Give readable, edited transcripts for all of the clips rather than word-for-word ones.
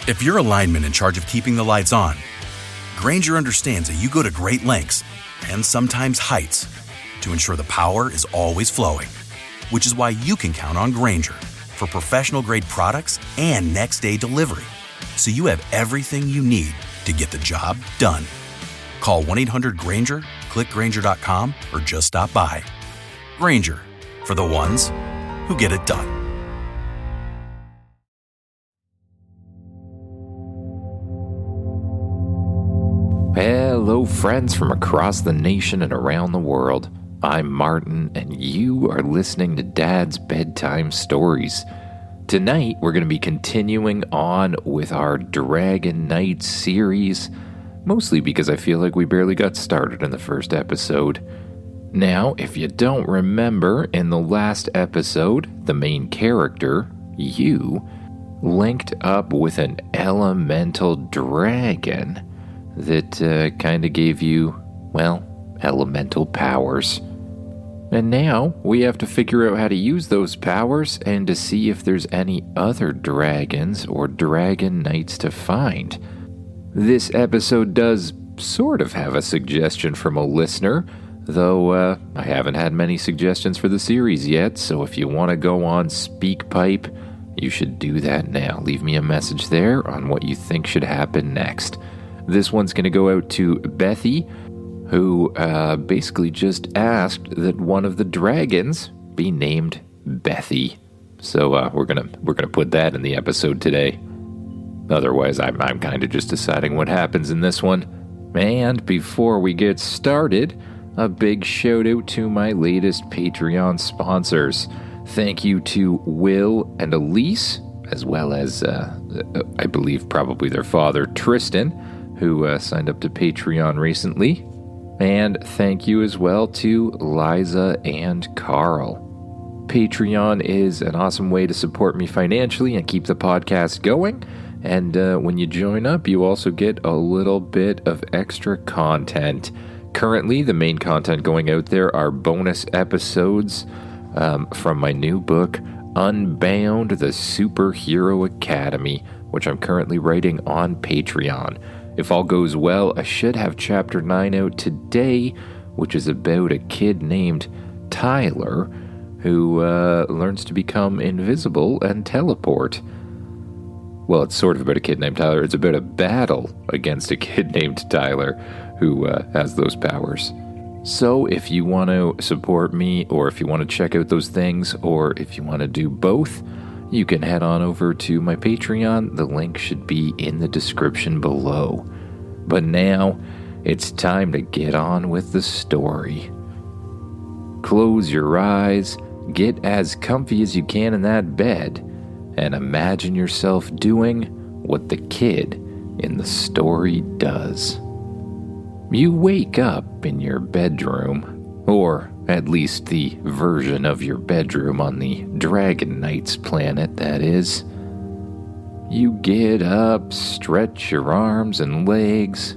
If you're a lineman in charge of keeping the lights on, Grainger understands that you go to great lengths, and sometimes heights, to ensure the power is always flowing. Which is why you can count on Grainger for professional-grade products and next-day delivery, so you have everything you need to get the job done. Call 1-800-GRAINGER, click Grainger.com, or just stop by. Grainger, for the ones who get it done. Hello, friends from across the nation and around the world. I'm Martin, and you are listening to Dad's Bedtime Stories. Tonight, we're going to be continuing on with our Dragon Knight series, mostly because I feel like we barely got started in the first episode. Now, if you don't remember, in the last episode, the main character, you, linked up with an elemental dragon that kind of gave you, well, elemental powers. And now we have to figure out how to use those powers and to see if there's any other dragons or dragon knights to find. This episode does sort of have a suggestion from a listener, though I haven't had many suggestions for the series yet, so if you want to go on SpeakPipe, you should do that now. Leave me a message there on what you think should happen next. This one's going to go out to Bethy, who basically just asked that one of the dragons be named Bethy. So we're gonna put that in the episode today. Otherwise, I'm kind of just deciding what happens in this one. And before we get started, a big shout out to my latest Patreon sponsors. Thank you to Will and Elise, as well as I believe probably their father Tristan, who signed up to Patreon recently. And thank you as well to Liza and Carl. Patreon is an awesome way to support me financially and keep the podcast going. And when you join up, you also get a little bit of extra content. Currently, the main content going out there are bonus episodes from my new book, Unbound, the Superhero Academy, which I'm currently writing on Patreon. If all goes well, I should have Chapter 9 out today, which is about a kid named Tyler who learns to become invisible and teleport. Well, it's sort of about a kid named Tyler. It's about a battle against a kid named Tyler who has those powers. So if you want to support me, or if you want to check out those things, or if you want to do both, you can head on over to my Patreon. The link should be in the description below. But now, it's time to get on with the story. Close your eyes, get as comfy as you can in that bed, and imagine yourself doing what the kid in the story does. You wake up in your bedroom, or at least the version of your bedroom on the Dragon Knights planet, that is. You get up, stretch your arms and legs,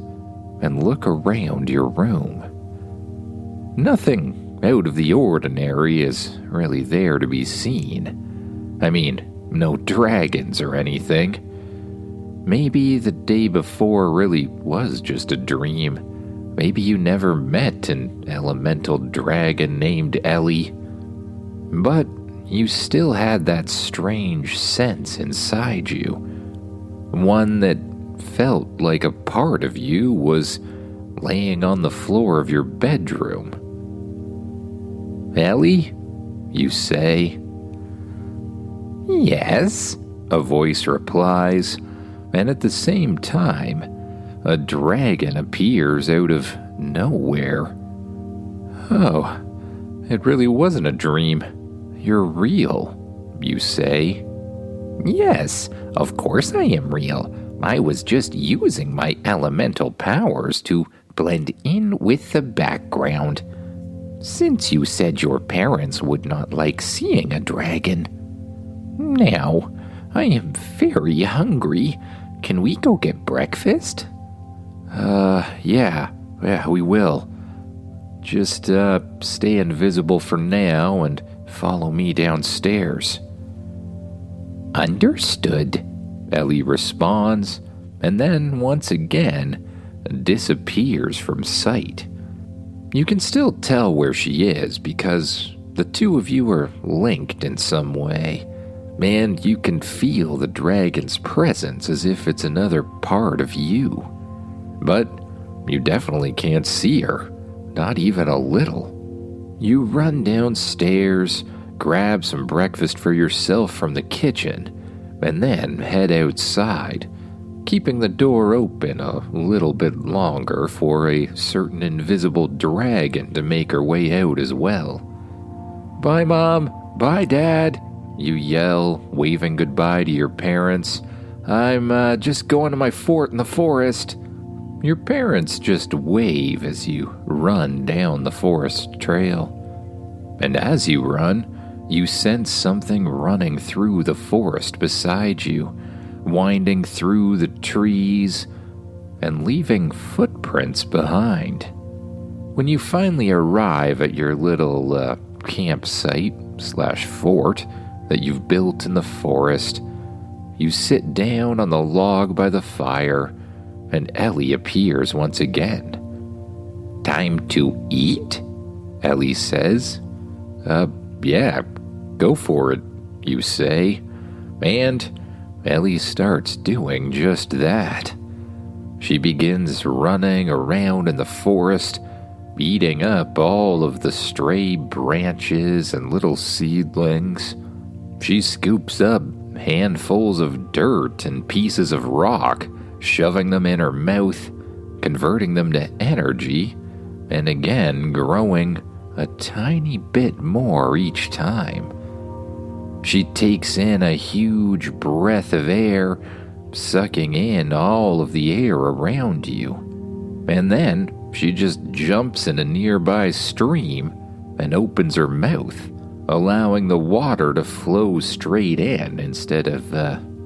and look around your room. Nothing out of the ordinary is really there to be seen. I mean, no dragons or anything. Maybe the day before really was just a dream. Maybe you never met an elemental dragon named Ellie. But you still had that strange sense inside you. One that felt like a part of you was laying on the floor of your bedroom. Ellie? You say. Yes, a voice replies, and at the same time, a dragon appears out of nowhere. Oh, it really wasn't a dream. You're real, you say. Yes, of course I am real. I was just using my elemental powers to blend in with the background. Since you said your parents would not like seeing a dragon. Now, I am very hungry. Can we go get breakfast? Yeah, we will. Just, stay invisible for now and follow me downstairs. Understood, Ellie responds, and then once again disappears from sight. You can still tell where she is because the two of you are linked in some way, and you can feel the dragon's presence as if it's another part of you. But you definitely can't see her, not even a little. You run downstairs, grab some breakfast for yourself from the kitchen, and then head outside, keeping the door open a little bit longer for a certain invisible dragon to make her way out as well. "Bye, Mom. Bye, Dad," you yell, waving goodbye to your parents. "I'm just going to my fort in the forest." Your parents just wave as you run down the forest trail. And as you run, you sense something running through the forest beside you, winding through the trees and leaving footprints behind. When you finally arrive at your little campsite/fort that you've built in the forest, you sit down on the log by the fire, and Ellie appears once again. "Time to eat?" Ellie says. Yeah, go for it," you say. And Ellie starts doing just that. She begins running around in the forest, eating up all of the stray branches and little seedlings. She scoops up handfuls of dirt and pieces of rock, shoving them in her mouth, converting them to energy, and again growing a tiny bit more each time. She takes in a huge breath of air, sucking in all of the air around you. And then she just jumps in a nearby stream and opens her mouth, allowing the water to flow straight in instead of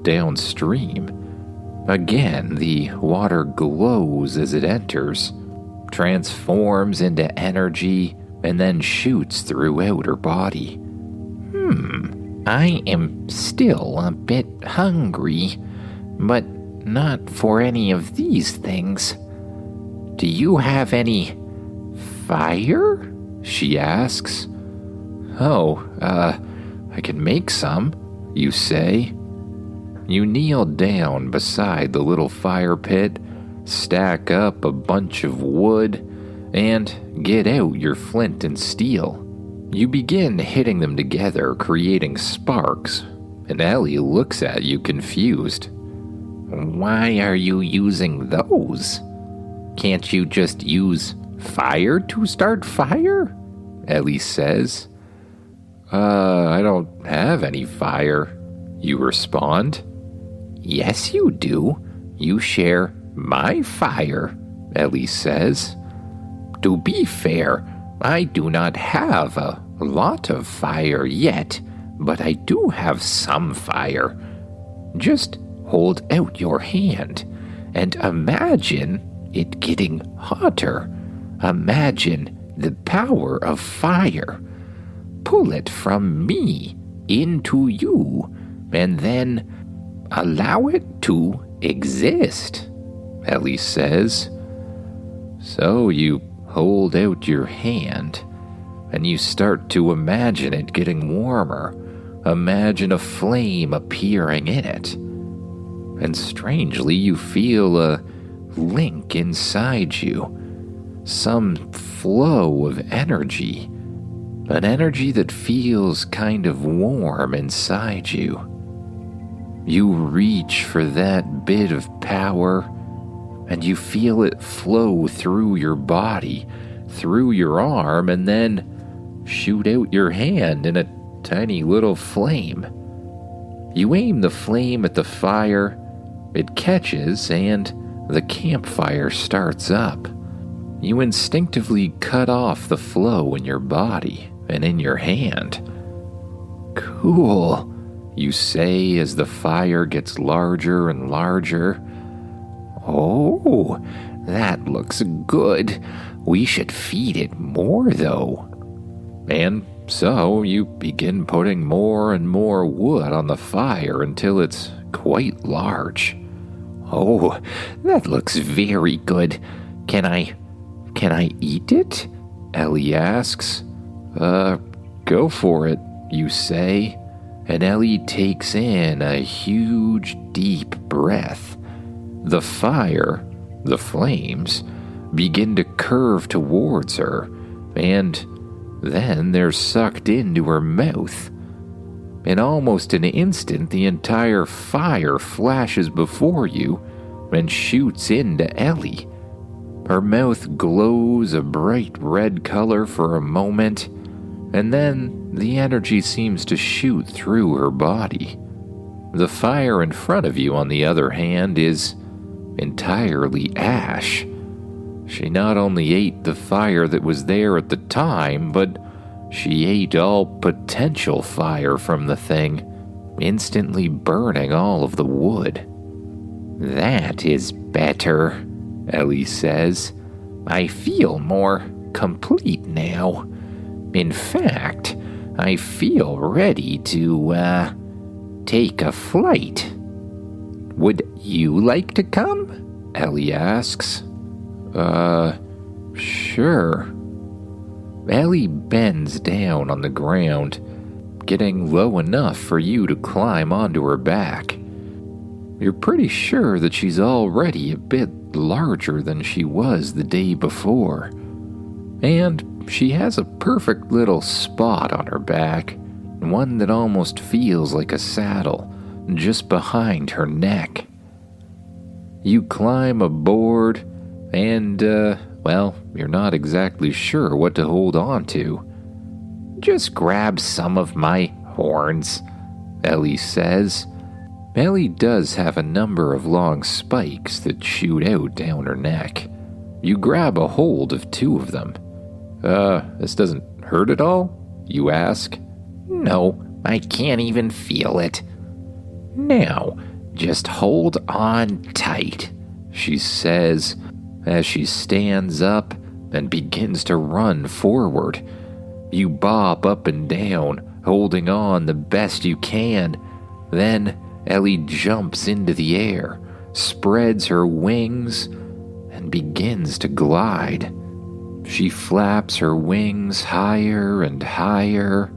downstream. Again, the water glows as it enters, transforms into energy, and then shoots throughout her body. I am still a bit hungry, but not for any of these things. Do you have any fire? She asks. I can make some, you say. You kneel down beside the little fire pit, stack up a bunch of wood, and get out your flint and steel. You begin hitting them together, creating sparks, and Ellie looks at you confused. Why are you using those? Can't you just use fire to start fire? Ellie says. I don't have any fire, you respond. Yes, you do. You share my fire, Ellie says. To be fair, I do not have a lot of fire yet, but I do have some fire. Just hold out your hand and imagine it getting hotter. Imagine the power of fire. Pull it from me into you, and then allow it to exist, Ellie says. So you hold out your hand, and you start to imagine it getting warmer. Imagine a flame appearing in it. And strangely, you feel a link inside you. Some flow of energy. An energy that feels kind of warm inside you. You reach for that bit of power, and you feel it flow through your body, through your arm, and then shoot out your hand in a tiny little flame. You aim the flame at the fire, it catches, and the campfire starts up. You instinctively cut off the flow in your body and in your hand. Cool, you say as the fire gets larger and larger. Oh, that looks good. We should feed it more, though. And so you begin putting more and more wood on the fire until it's quite large. "Oh, that looks very good. Can I eat it?" Ellie asks. Go for it," you say, and Ellie takes in a huge, deep breath. The flames, begin to curve towards her, and then they're sucked into her mouth. In almost an instant, the entire fire flashes before you and shoots into Ellie. Her mouth glows a bright red color for a moment, and then the energy seems to shoot through her body. The fire in front of you, on the other hand, is entirely ash. She not only ate the fire that was there at the time, but she ate all potential fire from the thing, instantly burning all of the wood. "That is better," Ellie says. "I feel more complete now. In fact, I feel ready to, take a flight. Would you like to come?" Ellie asks. Sure." Ellie bends down on the ground, getting low enough for you to climb onto her back. You're pretty sure that she's already a bit larger than she was the day before. And she has a perfect little spot on her back, one that almost feels like a saddle, just behind her neck. You climb aboard, and, you're not exactly sure what to hold on to. "Just grab some of my horns," Ellie says. Ellie does have a number of long spikes that shoot out down her neck. You grab a hold of two of them. This doesn't hurt at all?" you ask. "No, I can't even feel it." "Now, just hold on tight," she says, as she stands up and begins to run forward. You bob up and down, holding on the best you can. Then Ellie jumps into the air, spreads her wings, and begins to glide. She flaps her wings higher and higher,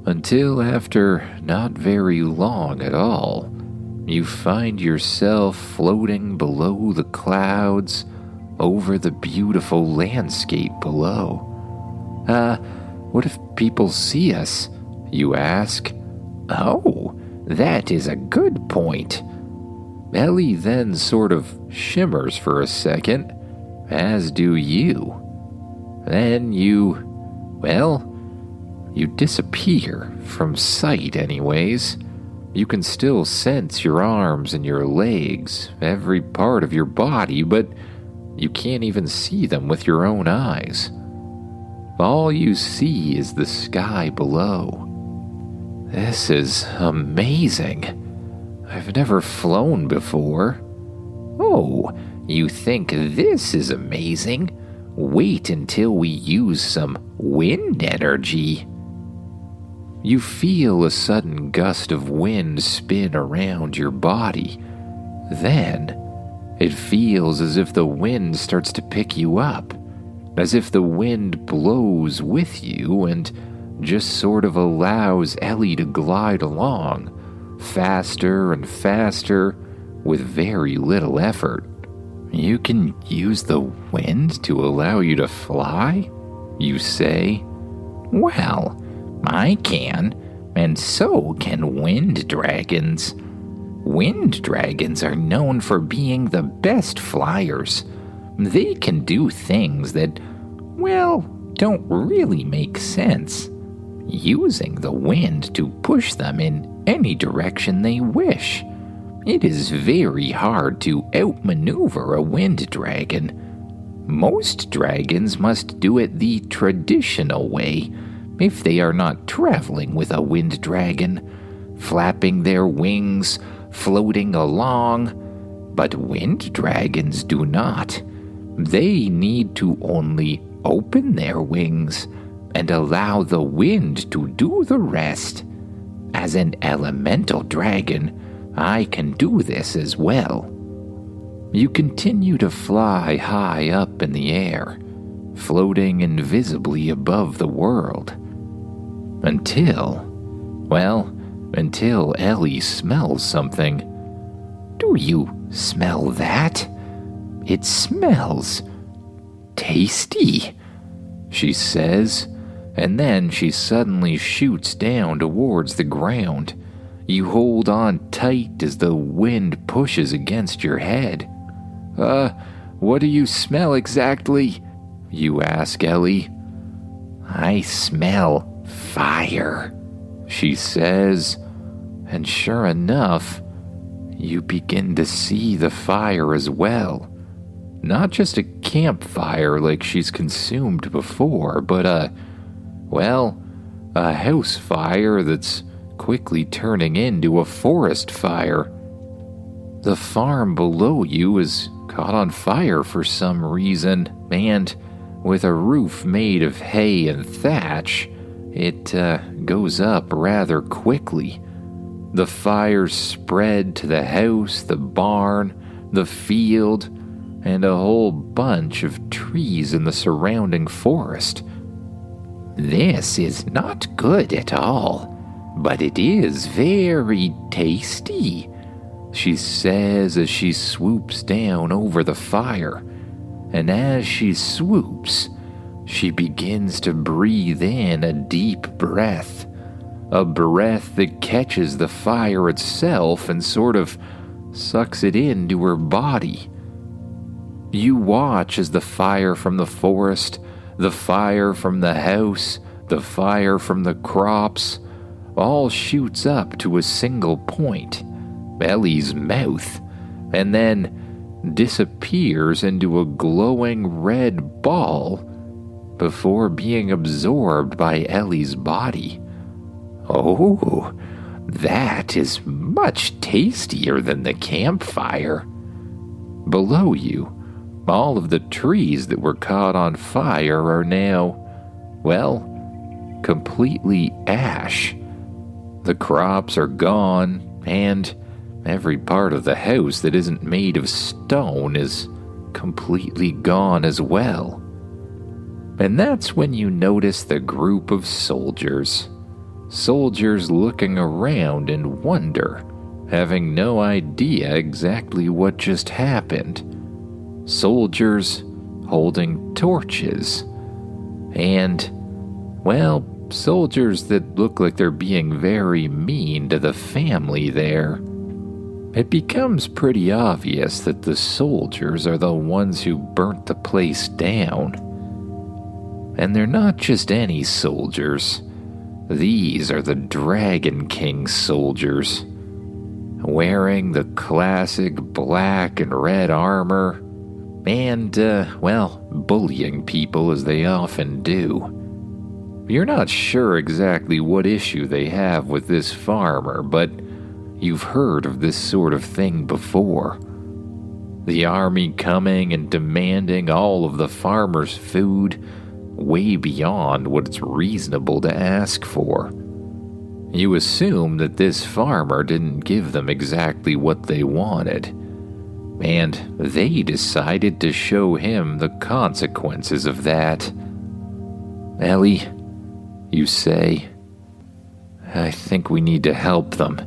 until after not very long at all, you find yourself floating below the clouds over the beautiful landscape below. What if people see us?" you ask. "Oh, that is a good point." Ellie then sort of shimmers for a second, as do you. Then you disappear from sight anyways. You can still sense your arms and your legs, every part of your body, but you can't even see them with your own eyes. All you see is the sky below. This is amazing. I've never flown before. "Oh, you think this is amazing? Wait until we use some wind energy." You feel a sudden gust of wind spin around your body. Then, it feels as if the wind starts to pick you up, as if the wind blows with you and just sort of allows Ellie to glide along, faster and faster, with very little effort. "You can use the wind to allow you to fly?" you say. "Well, I can, and so can wind dragons. Wind dragons are known for being the best flyers. They can do things that, don't really make sense, using the wind to push them in any direction they wish. It is very hard to outmaneuver a wind dragon. Most dragons must do it the traditional way if they are not traveling with a wind dragon, flapping their wings, floating along. But wind dragons do not. They need to only open their wings and allow the wind to do the rest. As an elemental dragon, I can do this as well." You continue to fly high up in the air, floating invisibly above the world. Until Ellie smells something. "Do you smell that? It smells tasty," she says, and then she suddenly shoots down towards the ground. You hold on tight as the wind pushes against your head. What do you smell exactly?" you ask Ellie. "I smell fire," she says, and sure enough, you begin to see the fire as well. Not just a campfire like she's consumed before, but a house fire that's quickly turning into a forest fire. The farm below you is caught on fire for some reason, and with a roof made of hay and thatch, it goes up rather quickly. The fires spread to the house, the barn, the field, and a whole bunch of trees in the surrounding forest. "This is not good at all, but it is very tasty," she says as she swoops down over the fire. And as she swoops, she begins to breathe in a deep breath. A breath that catches the fire itself and sort of sucks it into her body. You watch as the fire from the forest, the fire from the house, the fire from the crops, all shoots up to a single point, Ellie's mouth, and then disappears into a glowing red ball before being absorbed by Ellie's body. "Oh, that is much tastier than the campfire." Below you, all of the trees that were caught on fire are now, completely ash. The crops are gone, and every part of the house that isn't made of stone is completely gone as well. And that's when you notice the group of soldiers. Soldiers looking around in wonder, having no idea exactly what just happened. Soldiers holding torches. And, soldiers that look like they're being very mean to the family there. It becomes pretty obvious that the soldiers are the ones who burnt the place down. And they're not just any soldiers. These are the Dragon King soldiers, wearing the classic black and red armor, and, bullying people as they often do. You're not sure exactly what issue they have with this farmer, but you've heard of this sort of thing before. The army coming and demanding all of the farmer's food way beyond what it's reasonable to ask for. You assume that this farmer didn't give them exactly what they wanted, and they decided to show him the consequences of that. "Ellie," you say, "I think we need to help them."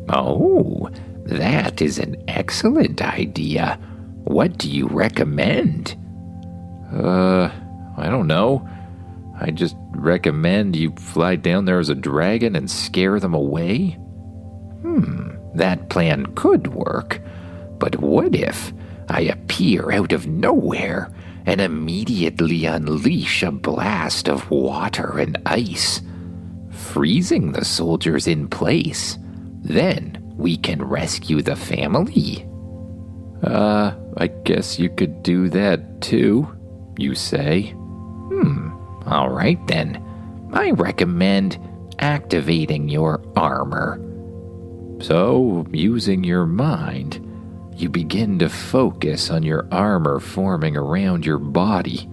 "Oh, that is an excellent idea. What do you recommend?" I don't know. I just recommend you fly down there as a dragon and scare them away." That plan could work. But what if I appear out of nowhere and immediately unleash a blast of water and ice, freezing the soldiers in place? Then we can rescue the family." I guess you could do that too," you say. All right then. I recommend activating your armor." So, using your mind, you begin to focus on your armor forming around your body.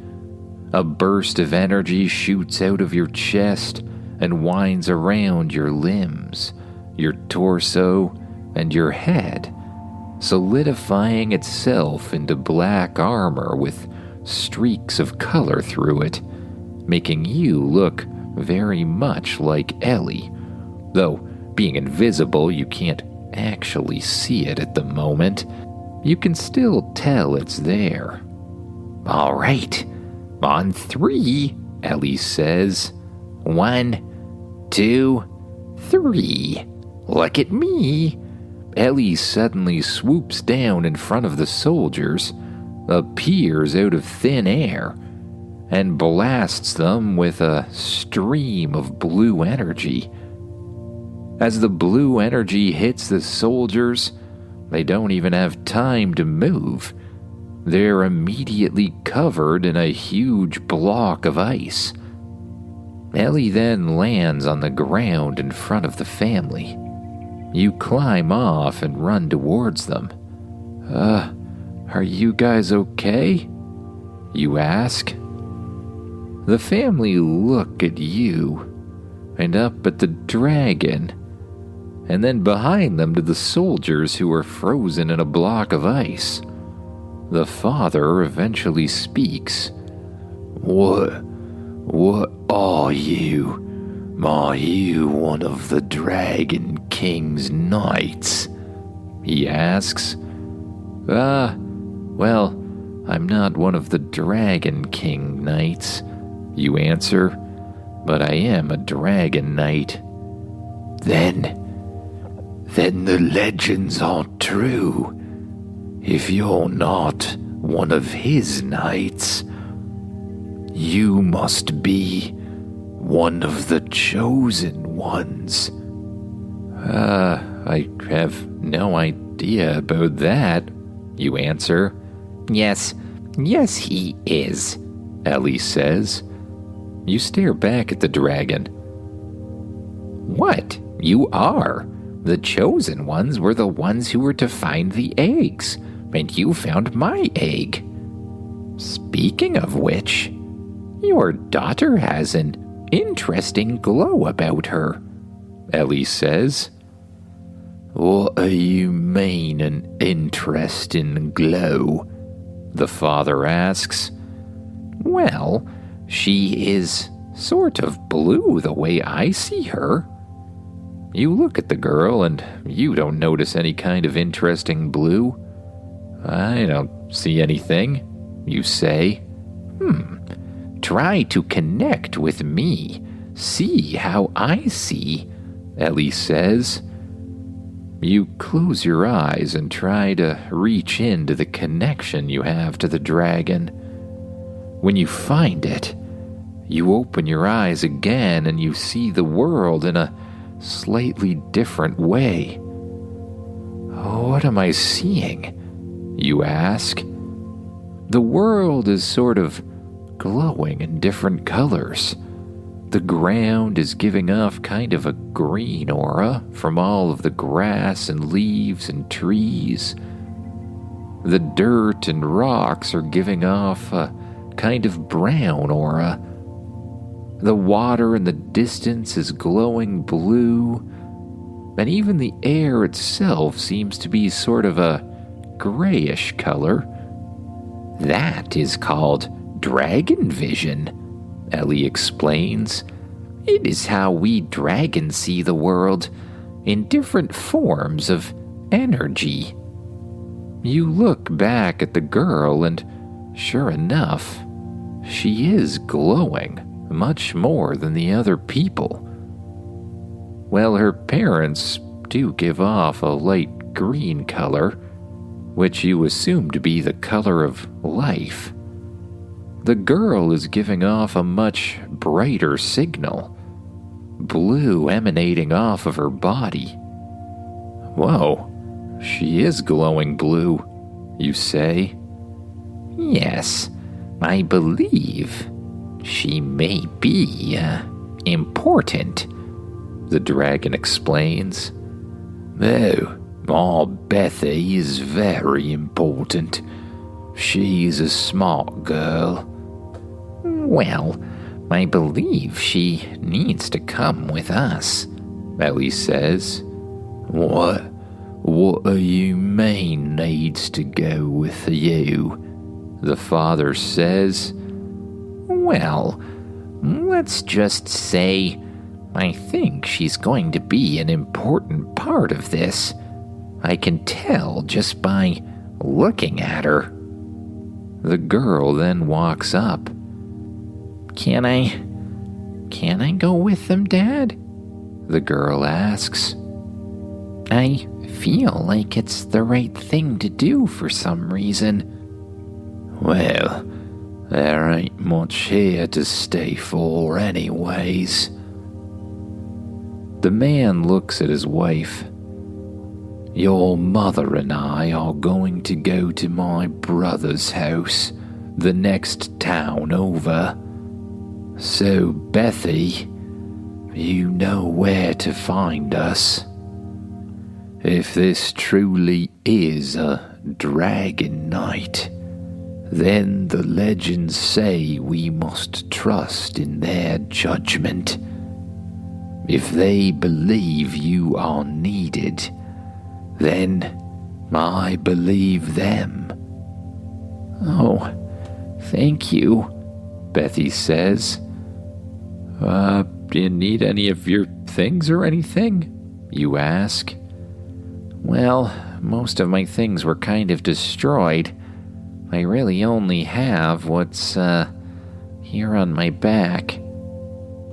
A burst of energy shoots out of your chest and winds around your limbs, your torso, and your head, solidifying itself into black armor with streaks of color through it, making you look very much like Ellie. Though, being invisible, you can't actually see it at the moment. You can still tell it's there. "All right, on 3, Ellie says. 1, 2, 3. Look at me." Ellie suddenly swoops down in front of the soldiers, appears out of thin air, and blasts them with a stream of blue energy. As the blue energy hits the soldiers, they don't even have time to move. They're immediately covered in a huge block of ice. Ellie then lands on the ground in front of the family. You climb off and run towards them. Are you guys okay?" you ask. The family look at you, and up at the dragon, and then behind them to the soldiers who are frozen in a block of ice. The father eventually speaks. What are you? Are you one of the Dragon King's knights?" he asks. Well, I'm not one of the Dragon King knights," you answer, "but I am a dragon knight." Then the legends aren't true. If you're not one of his knights, you must be one of the chosen ones. I have no idea about that," you answer. Yes, he is," Ellie says. You stare back at the dragon. "What? You are? The chosen ones were the ones who were to find the eggs, and you found my egg. Speaking of which, your daughter has an interesting glow about her," Ellie says. "What do you mean, an interesting glow?" the father asks. "Well, she is sort of blue the way I see her." You look at the girl and you don't notice any kind of interesting blue. "I don't see anything," you say. Try to connect with me. See how I see," Ellie says. You close your eyes and try to reach into the connection you have to the dragon. When you find it, you open your eyes again and you see the world in a slightly different way. "What am I seeing?" you ask. The world is sort of glowing in different colors. The ground is giving off kind of a green aura from all of the grass and leaves and trees. The dirt and rocks are giving off a kind of brown aura. The water in the distance is glowing blue, and even the air itself seems to be sort of a grayish color. That is called dragon vision, Ellie explains. It is how we dragons see the world, in different forms of energy. You look back at the girl and, sure enough, she is glowing much more than the other people. Well, her parents do give off a light green color, which you assume to be the color of life. The girl is giving off a much brighter signal, blue emanating off of her body. Whoa, she is glowing blue, you say. Yes, I believe she may be important, the dragon explains. Oh, our Bethy is very important. She's a smart girl. Well, I believe she needs to come with us, Ellie says. What "What do you mean needs to go with you?" the father says. "Well, let's just say I think she's going to be an important part of this. I can tell just by looking at her." The girl then walks up. Can I go with them, Dad?" the girl asks. "I feel like it's the right thing to do for some reason." "Well, there ain't much here to stay for anyways." The man looks at his wife. "Your mother and I are going to go to my brother's house, the next town over. So, Bethy, you know where to find us. If this truly is a dragon night, then the legends say we must trust in their judgment. If they believe you are needed, then I believe them." "Oh, thank you," Bethy says. Do you need any of your things or anything?" you ask. "Well, most of my things were kind of destroyed. I really only have what's, here on my back."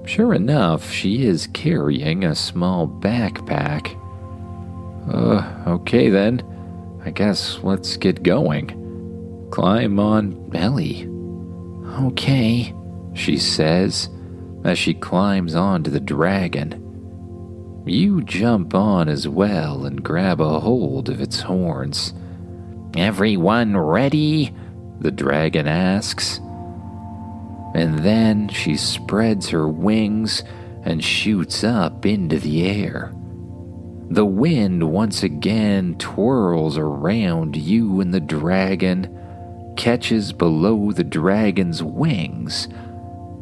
Sure enough, she is carrying a small backpack. Okay then. I guess let's get going. Climb on Ellie." "Okay," she says, as she climbs onto the dragon. You jump on as well and grab a hold of its horns. "Everyone ready?" the dragon asks. And then she spreads her wings and shoots up into the air. The wind once again twirls around you and the dragon, catches below the dragon's wings,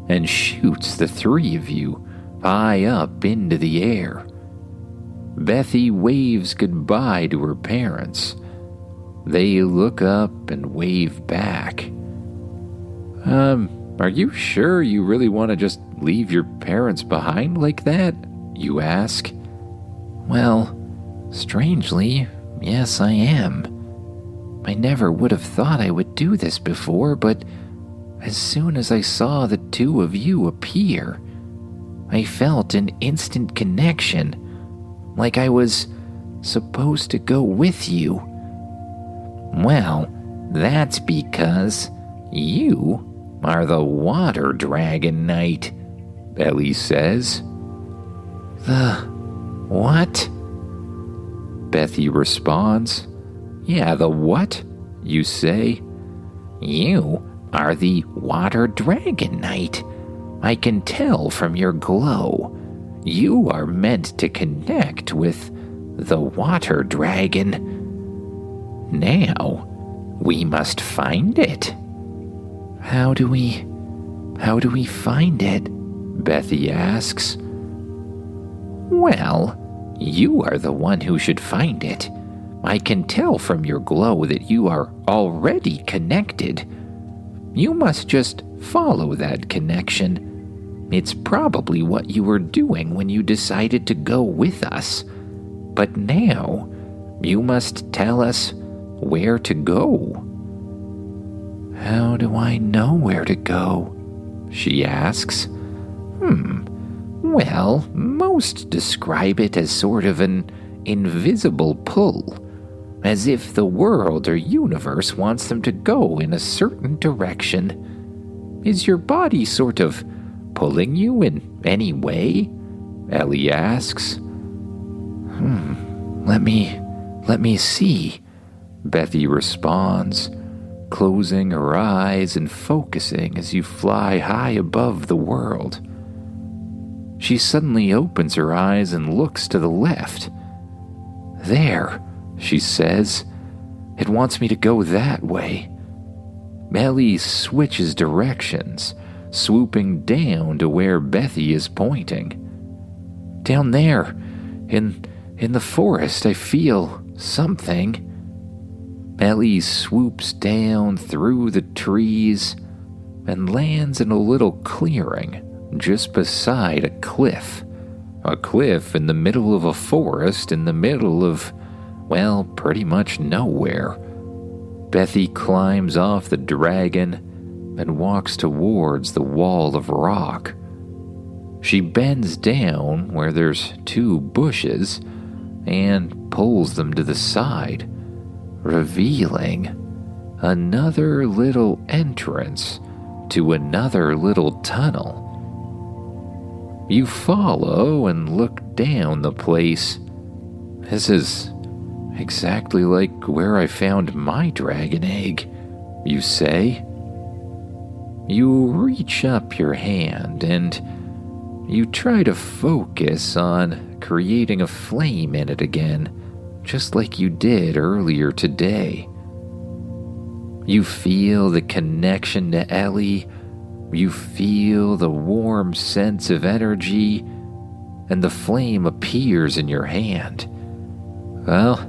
and shoots the three of you high up into the air. Bethy waves goodbye to her parents. They look up and wave back. Are you sure you really want to just leave your parents behind like that?" you ask. "Well, strangely, yes I am. I never would have thought I would do this before, but as soon as I saw the two of you appear, I felt an instant connection, like I was supposed to go with you." "Well, that's because you are the water dragon knight," Ellie says. "The what?" Bethy responds. "Yeah, the what?" you say. "You are the water dragon knight. I can tell from your glow. You are meant to connect with the water dragon. Now, we must find it." How do we find it?" Bethy asks. "Well, you are the one who should find it. I can tell from your glow that you are already connected. You must just follow that connection. It's probably what you were doing when you decided to go with us. But now, you must tell us where to go." "How do I know where to go?" she asks. Well, most describe it as sort of an invisible pull, as if the world or universe wants them to go in a certain direction. Is your body sort of pulling you in any way?" Ellie asks. Let me see," Bethy responds, closing her eyes and focusing as you fly high above the world. She suddenly opens her eyes and looks to the left. "There," she says. "It wants me to go that way." Ellie switches directions, swooping down to where Bethy is pointing. "Down there, in the forest, I feel something. Ellie swoops down through the trees and lands in a little clearing just beside a cliff. A cliff in the middle of a forest in the middle of, well, pretty much nowhere. Bethy climbs off the dragon and walks towards the wall of rock. She bends down where there's 2 bushes and pulls them to the side, revealing another little entrance to another little tunnel. You follow and look down the place. This is exactly like where I found my dragon egg, you say. You reach up your hand and you try to focus on creating a flame in it again, just like you did earlier today. You feel the connection to Ellie. You feel the warm sense of energy, and the flame appears in your hand. Well,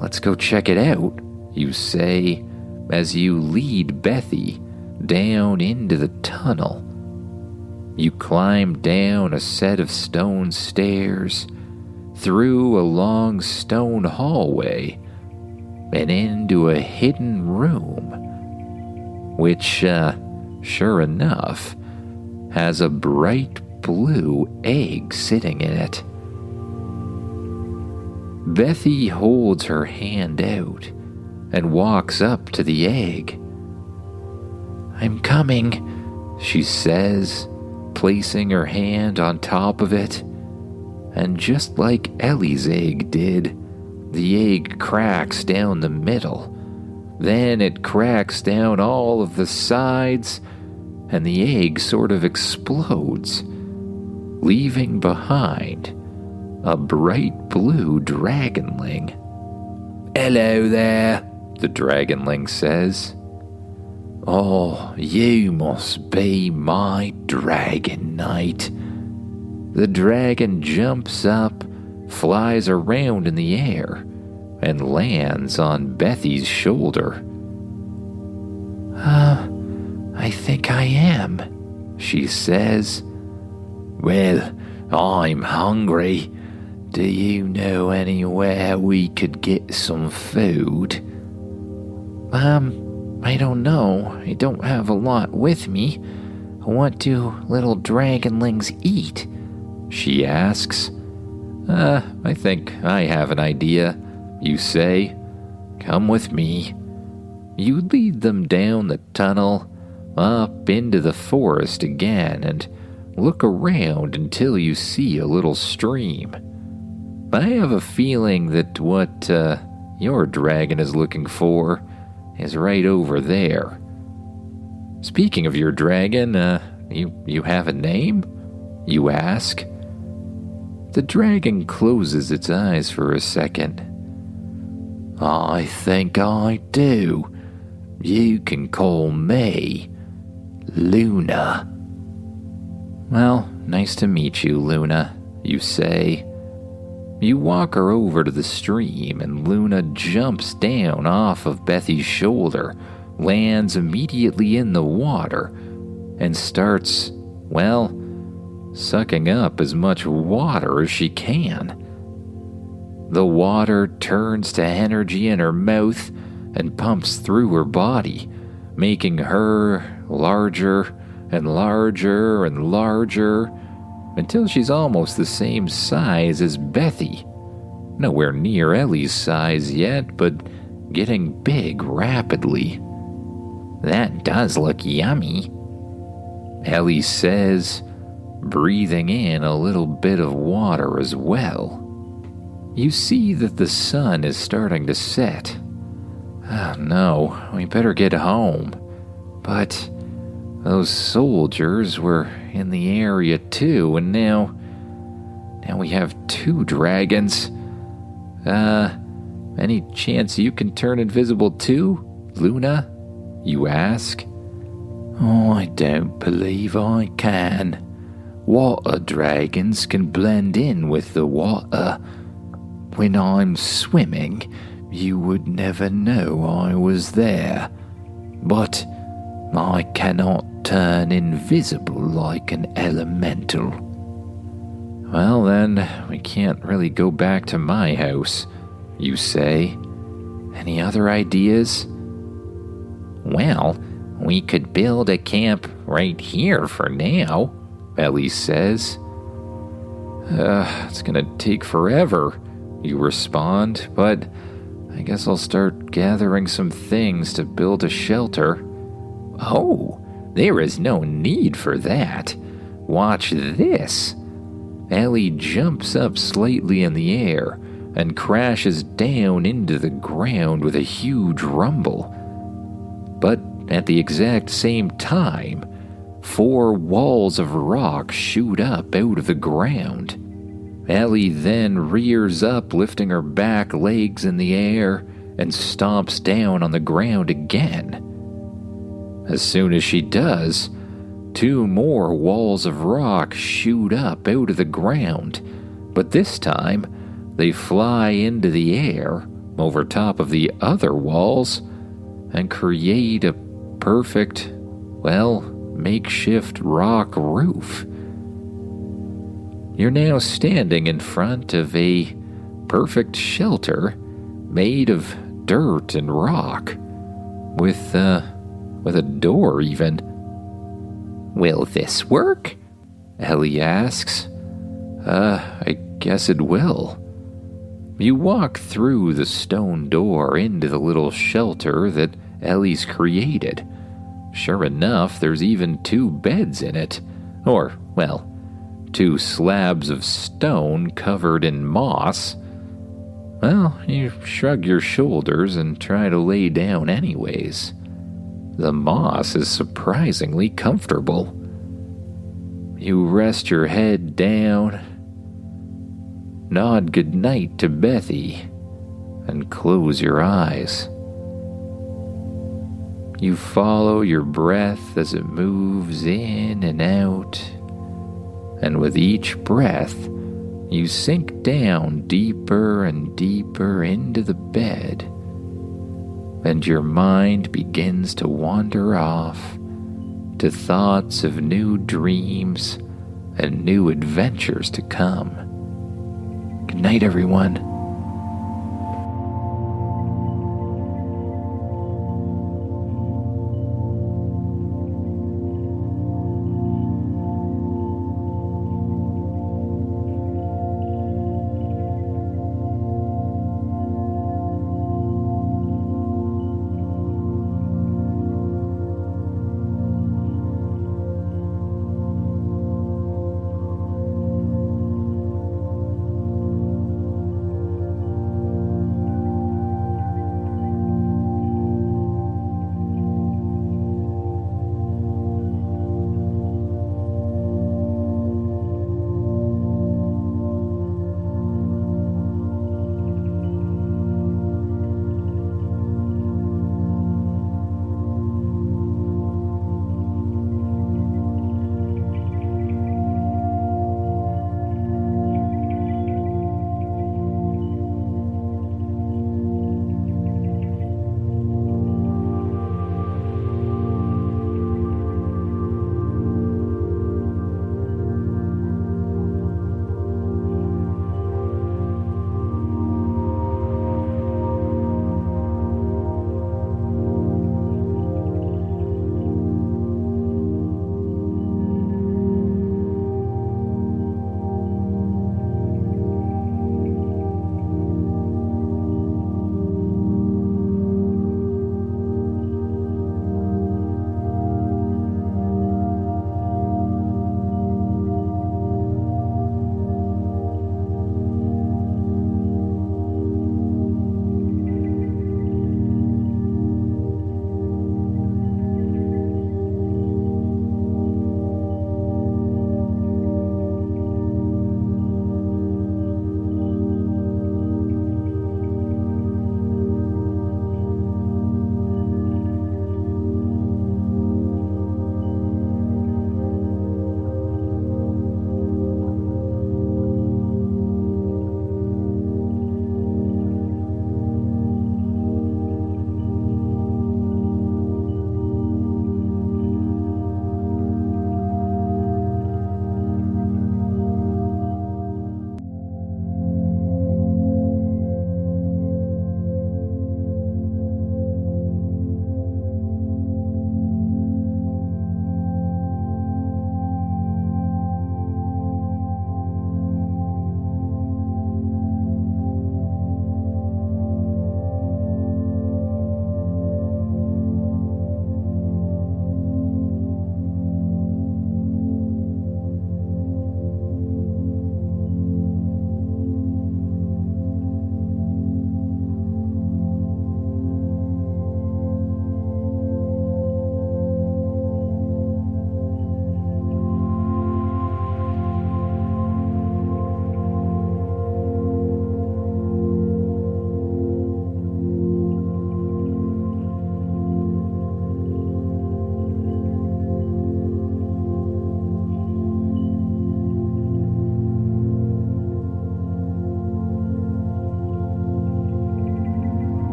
let's go check it out, you say, as you lead Bethy down into the tunnel. You climb down a set of stone stairs, through a long stone hallway, and into a hidden room, which, sure enough, has a bright blue egg sitting in it. Bethy holds her hand out and walks up to the egg. "I'm coming," she says, placing her hand on top of it. And just like Ellie's egg did, the egg cracks down the middle. Then it cracks down all of the sides, and the egg sort of explodes, leaving behind a bright blue dragonling. "Hello there," the dragonling says. "Oh, you must be my dragon knight." The dragon jumps up, flies around in the air, and lands on Bethy's shoulder. I think I am," she says. "Well, I'm hungry. Do you know anywhere we could get some food?" I don't know. I don't have a lot with me. What do little dragonlings eat?" she asks. I think I have an idea," you say. "Come with me." You lead them down the tunnel, up into the forest again, and look around until you see a little stream. I have a feeling that what your dragon is looking for is right over there. Speaking of your dragon, you have a name? You ask. The dragon closes its eyes for a second. "I think I do. You can call me Luna." "Well, nice to meet you, Luna," you say. You walk her over to the stream, and Luna jumps down off of Bethy's shoulder, lands immediately in the water, and starts, well, sucking up as much water as she can. The water turns to energy in her mouth and pumps through her body, making her larger and larger and larger, until she's almost the same size as Bethy. Nowhere near Ellie's size yet, but getting big rapidly. "That does look yummy," Ellie says, breathing in a little bit of water as well. You see that the sun is starting to set. "Oh no, we better get home." But those soldiers were in the area too, and now we have 2 dragons. Any chance you can turn invisible too, Luna? You ask. "Oh, I don't believe I can. Water dragons can blend in with the water. when I'm swimming, you would never know I was there. But I cannot turn invisible like an elemental." "Well then, we can't really go back to my house," you say. "Any other ideas?" "Well, we could build a camp right here for now," Ellie says. It's gonna take forever," you respond, "but I guess I'll start gathering some things to build a shelter." "Oh, there is no need for that. Watch this." Ellie jumps up slightly in the air and crashes down into the ground with a huge rumble. But at the exact same time, 4 walls of rock shoot up out of the ground. Ellie then rears up, lifting her back legs in the air, and stomps down on the ground again. As soon as she does, 2 more walls of rock shoot up out of the ground, but this time they fly into the air over top of the other walls and create a perfect, makeshift rock roof. You're now standing in front of a perfect shelter made of dirt and rock, with a door even. "Will this work?" Ellie asks. I guess it will." You walk through the stone door into the little shelter that Ellie's created. Sure enough, there's even 2 beds in it. Or, 2 slabs of stone covered in moss. You shrug your shoulders and try to lay down anyways. The moss is surprisingly comfortable. You rest your head down, nod goodnight to Bethy, and close your eyes. You follow your breath as it moves in and out, and with each breath, you sink down deeper and deeper into the bed, and your mind begins to wander off to thoughts of new dreams and new adventures to come. Good night, everyone.